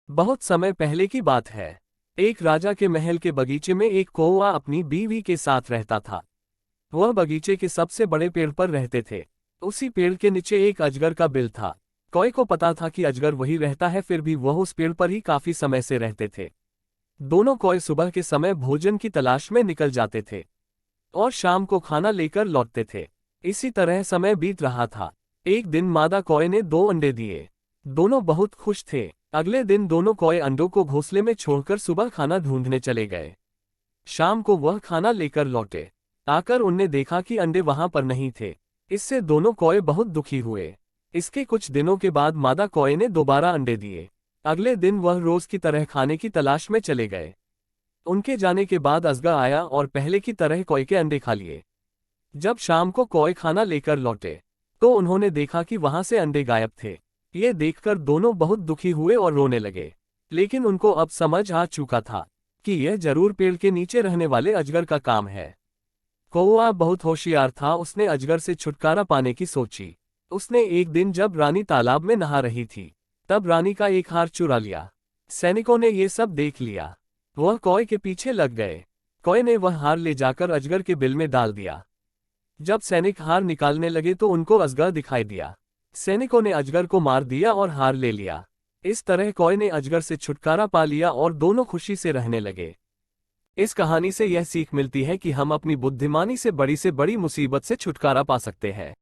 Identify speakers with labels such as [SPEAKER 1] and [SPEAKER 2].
[SPEAKER 1] बहुत समय पहले की बात है। एक राजा के महल के बगीचे में एक कौवा अपनी बीवी के साथ रहता था। वह बगीचे के सबसे बड़े पेड़ पर रहते थे। उसी पेड़ के नीचे एक अजगर का बिल था। कौवे को पता था कि अजगर वही रहता है, फिर भी वह उस पेड़ पर ही काफी समय से रहते थे। दोनों कौवे सुबह के समय भोजन की तलाश में निकल जाते थे और शाम को खाना लेकर लौटते थे। इसी तरह समय बीत रहा था। एक दिन मादा कौवे ने 2 अंडे दिए। दोनों बहुत खुश थे। अगले दिन दोनों कौवे अंडों को घोंसले में छोड़कर सुबह खाना ढूंढने चले गए। शाम को वह खाना लेकर लौटे। आकर उनने देखा कि अंडे वहां पर नहीं थे। इससे दोनों कौवे बहुत दुखी हुए। इसके कुछ दिनों के बाद मादा कौवे ने दोबारा अंडे दिए। अगले दिन वह रोज की तरह खाने की तलाश में चले गए। उनके जाने के बाद अजगर आया और पहले की तरह कौवे के अंडे खा लिए। जब शाम को कौवे खाना लेकर लौटे तो उन्होंने देखा कि वहां से अंडे गायब थे। ये देखकर दोनों बहुत दुखी हुए और रोने लगे। लेकिन उनको अब समझ आ चुका था कि यह जरूर पेड़ के नीचे रहने वाले अजगर का काम है। कौवा बहुत होशियार था, उसने अजगर से छुटकारा पाने की सोची। उसने एक दिन जब रानी तालाब में नहा रही थी तब रानी का एक हार चुरा लिया। सैनिकों ने ये सब देख लिया। वह कौवे के पीछे लग गए। कौवे ने वह हार ले जाकर अजगर के बिल में डाल दिया। जब सैनिक हार निकालने लगे तो उनको अजगर दिखाई दिया। सैनिकों ने अजगर को मार दिया और हार ले लिया। इस तरह कौवे ने अजगर से छुटकारा पा लिया और दोनों खुशी से रहने लगे। इस कहानी से यह सीख मिलती है कि हम अपनी बुद्धिमानी से बड़ी मुसीबत से छुटकारा पा सकते हैं।